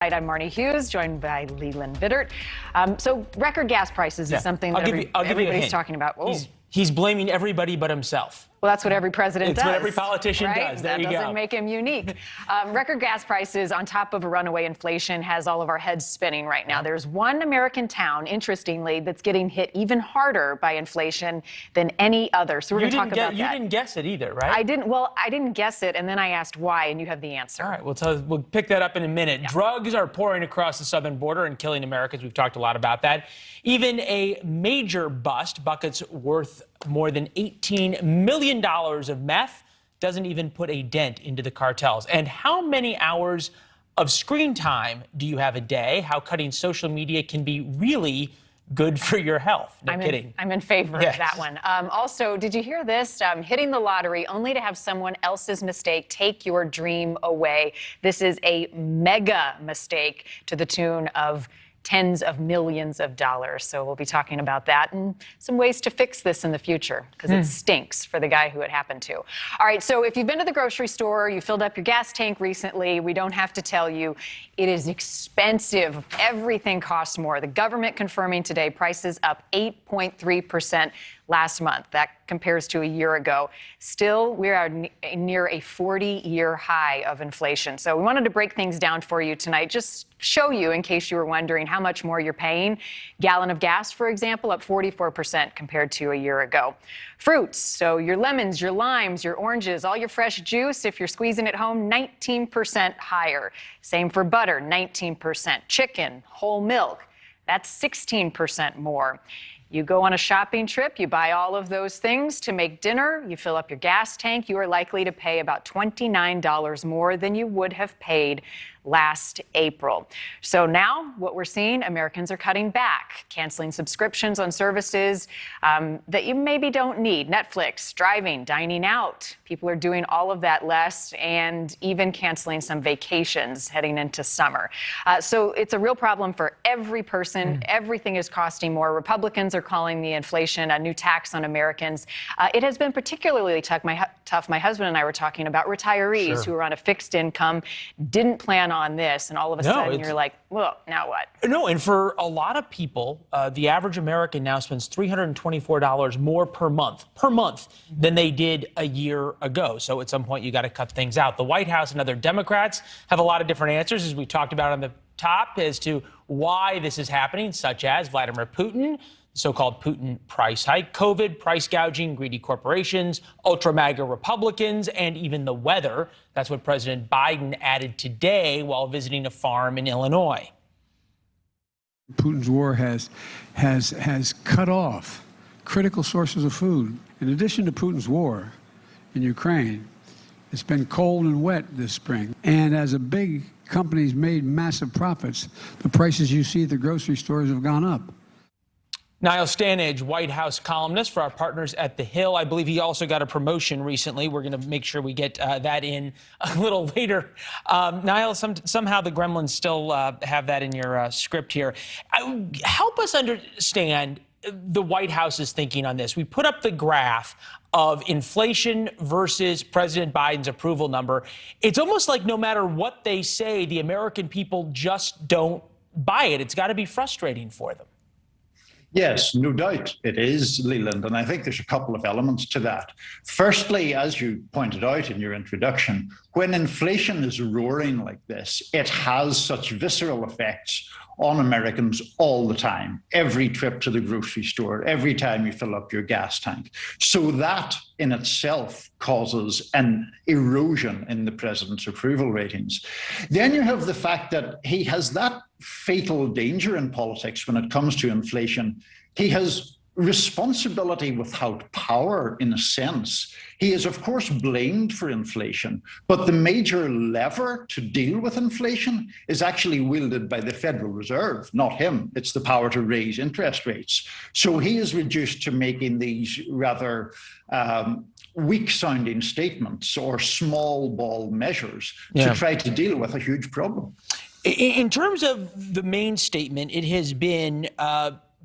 I'm Marnie Hughes, joined by Leland Biddert. So record gas prices is something that everybody's talking about. He's blaming everybody but himself. Well, that's what every president does. It's what every politician right? does. There that you go. That doesn't make him unique. Record gas prices on top of a runaway inflation has all of our heads spinning right now. There's one American town, interestingly, that's getting hit even harder by inflation than any other. So we're going to talk about that. You didn't guess it either, right? I didn't. Well, I didn't guess it, and then I asked why, and you have the answer. All right, we'll pick that up in a minute. Yeah. Drugs are pouring across the southern border and killing Americans. We've talked a lot about that. Even a major bust, buckets worth more than $18 million of meth, doesn't even put a dent into the cartels. And how many hours of screen time do you have a day? How cutting social media can be really good for your health. No kidding. I'm in favor of that one. Also, did you hear this? Hitting the lottery only to have someone else's mistake take your dream away. This is a mega mistake to the tune of tens of millions of dollars. So we'll be talking about that and some ways to fix this in the future, because it stinks for the guy who it happened to. All right, so if you've been to the grocery store, you filled up your gas tank recently, we don't have to tell you, it is expensive. Everything costs more. The government confirming today prices up 8.3% last month. That compares to a year ago. Still, we are near a 40-year high of inflation. So we wanted to break things down for you tonight, just show you, in case you were wondering, how much more you're paying. Gallon of gas, for example, up 44% compared to a year ago. Fruits, so your lemons, your limes, your oranges, all your fresh juice, if you're squeezing at home, 19% higher. Same for butter, 19%. Chicken, whole milk, that's 16% more. You go on a shopping trip, you buy all of those things to make dinner, you fill up your gas tank, you are likely to pay about $29 more than you would have paid last April. So now what we're seeing, Americans are cutting back, canceling subscriptions on services that you maybe don't need. Netflix, driving, dining out. People are doing all of that less and even canceling some vacations heading into summer. So it's a real problem for every person. Everything is costing more. Republicans are calling the inflation a new tax on Americans. It has been particularly tough. My husband and I were talking about retirees who are on a fixed income, didn't plan on this, and all of a sudden you're like, well, now what? No, and for a lot of people, the average American now spends $324 more per month than they did a year ago. So at some point, you got to cut things out. The White House and other Democrats have a lot of different answers, as we talked about on the top, as to why this is happening, such as Vladimir Putin, so-called Putin price hike, COVID, price gouging, greedy corporations, ultra-MAGA Republicans, and even the weather. That's what President Biden added today while visiting a farm in Illinois. Putin's war has cut off critical sources of food. In addition to Putin's war in Ukraine, it's been cold and wet this spring. And as a big company's made massive profits, the prices you see at the grocery stores have gone up. Niall Stanage, White House columnist for our partners at The Hill. I believe he also got a promotion recently. We're going to make sure we get that in a little later. Niall, somehow the Gremlins still have that in your script here. Help us understand the White House's thinking on this. We put up the graph of inflation versus President Biden's approval number. It's almost like no matter what they say, the American people just don't buy it. It's got to be frustrating for them. Yes, no doubt it is, Leland, and I think there's a couple of elements to that. Firstly, as you pointed out in your introduction, when inflation is roaring like this, it has such visceral effects on Americans all the time, every trip to the grocery store, every time you fill up your gas tank. So that in itself causes an erosion in the president's approval ratings. Then you have the fact that he has that fatal danger in politics when it comes to inflation. He has responsibility without power, in a sense. He is, of course, blamed for inflation, but the major lever to deal with inflation is actually wielded by the Federal Reserve, not him. It's the power to raise interest rates. So he is reduced to making these rather weak-sounding statements or small ball measures to try to deal with a huge problem. In terms of the main statement, it has been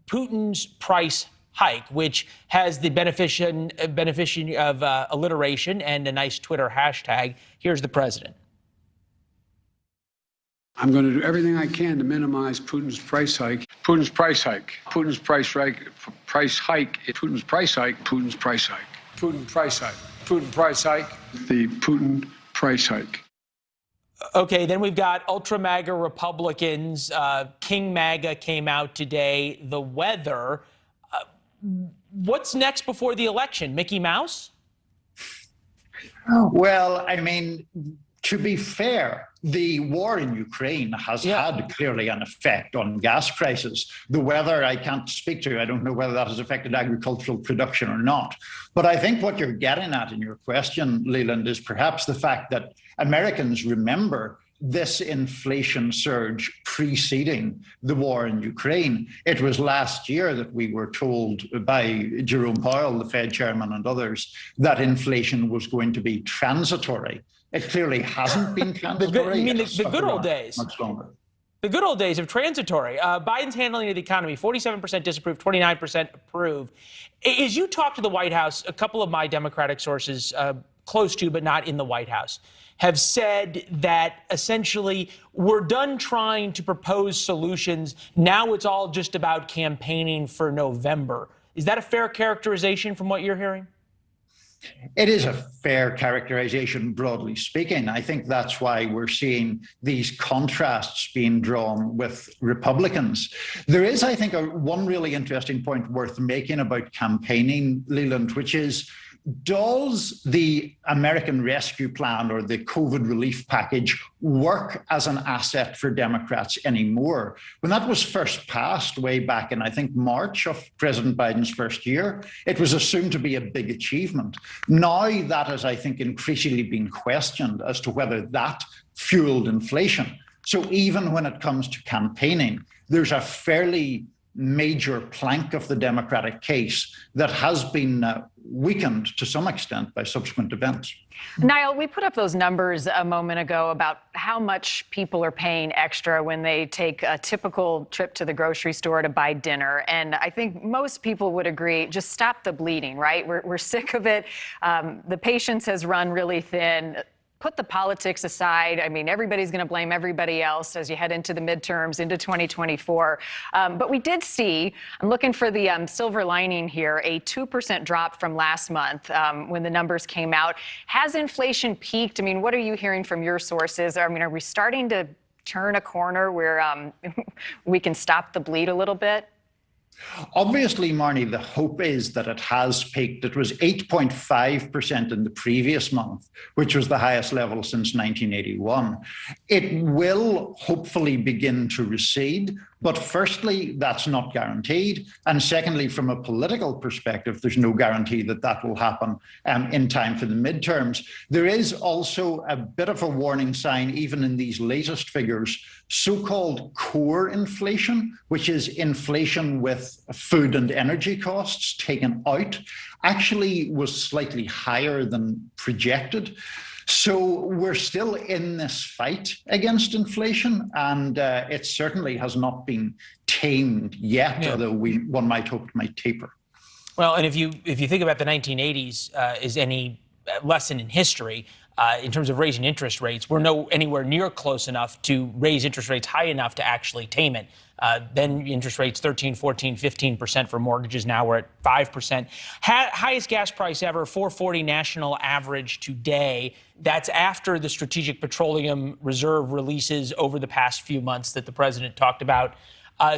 Putin's price hike, which has the beneficiary of alliteration and a nice Twitter hashtag. Here's the president. I'm going to do everything I can to minimize Putin's price hike. Putin's price hike. Putin's price hike. Price hike. Putin's price hike. Putin's price hike. Putin price hike. Putin price hike. The Putin price hike. Okay, then we've got ultra MAGA Republicans. King MAGA came out today. The weather. What's next before the election? Mickey Mouse? Well, I mean, to be fair, the war in Ukraine has had clearly an effect on gas prices. The weather I can't speak to. I don't know whether that has affected agricultural production or not. But I think what you're getting at in your question, Leland, is perhaps the fact that Americans remember this inflation surge preceding the war in Ukraine. It was last year that we were told by Jerome Powell, the Fed chairman, and others, that inflation was going to be transitory. It clearly hasn't been transitory. The good old days. Much longer. The good old days of transitory. Biden's handling of the economy, 47% disapproved, 29% approved. As you talk to the White House, a couple of my Democratic sources, close to but not in the White House, have said that essentially we're done trying to propose solutions. Now it's all just about campaigning for November. Is that a fair characterization from what you're hearing? It is a fair characterization, broadly speaking. I think that's why we're seeing these contrasts being drawn with Republicans. There is, I think, one really interesting point worth making about campaigning, Leland, which is, does the American Rescue Plan or the COVID relief package work as an asset for Democrats anymore? When that was first passed way back in, I think, March of President Biden's first year, it was assumed to be a big achievement. Now that has, I think, increasingly been questioned as to whether that fueled inflation. So even when it comes to campaigning, there's a fairly major plank of the Democratic case that has been weakened to some extent by subsequent events. Niall, we put up those numbers a moment ago about how much people are paying extra when they take a typical trip to the grocery store to buy dinner. And I think most people would agree, just stop the bleeding, right? We're sick of it. The patience has run really thin. Put the politics aside. I mean, everybody's going to blame everybody else as you head into the midterms, into 2024. But we did see, I'm looking for the silver lining here, a 2% drop from last month when the numbers came out. Has inflation peaked? I mean, what are you hearing from your sources? I mean, are we starting to turn a corner where we can stop the bleed a little bit? Obviously, Marnie, the hope is that it has peaked. It was 8.5% in the previous month, which was the highest level since 1981. It will hopefully begin to recede. But firstly, that's not guaranteed. And secondly, from a political perspective, there's no guarantee that that will happen in time for the midterms. There is also a bit of a warning sign, even in these latest figures, so-called core inflation, which is inflation with food and energy costs taken out, actually was slightly higher than projected. So we're still in this fight against inflation, and it certainly has not been tamed yet, although one might hope it might taper. Well, and if you think about the 1980s is any lesson in history, in terms of raising interest rates, we're anywhere near close enough to raise interest rates high enough to actually tame it. Then interest rates 13, 14, 15% for mortgages. Now we're at 5%. Highest gas price ever, $4.40 national average today. That's after the Strategic Petroleum Reserve releases over the past few months that the president talked about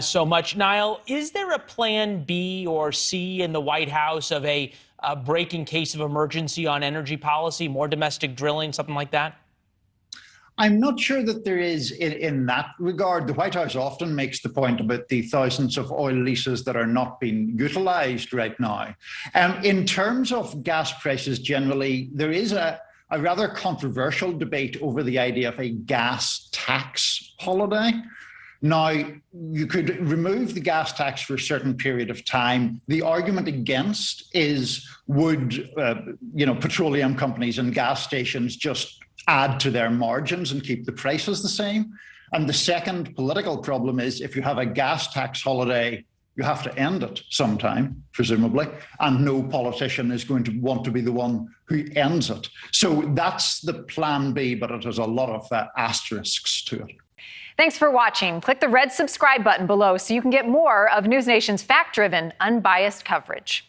so much. Niall, is there a plan B or C in the White House of a break in case of emergency on energy policy, more domestic drilling, something like that? I'm not sure that there is in that regard. The White House often makes the point about the thousands of oil leases that are not being utilized right now. In terms of gas prices generally, there is a rather controversial debate over the idea of a gas tax holiday. Now, you could remove the gas tax for a certain period of time. The argument against is, would petroleum companies and gas stations just add to their margins and keep the prices the same? And the second political problem is, if you have a gas tax holiday, you have to end it sometime, presumably, and no politician is going to want to be the one who ends it. So that's the plan B, but it has a lot of asterisks to it. Thanks for watching. Click the red subscribe button below so you can get more of NewsNation's fact-driven, unbiased coverage.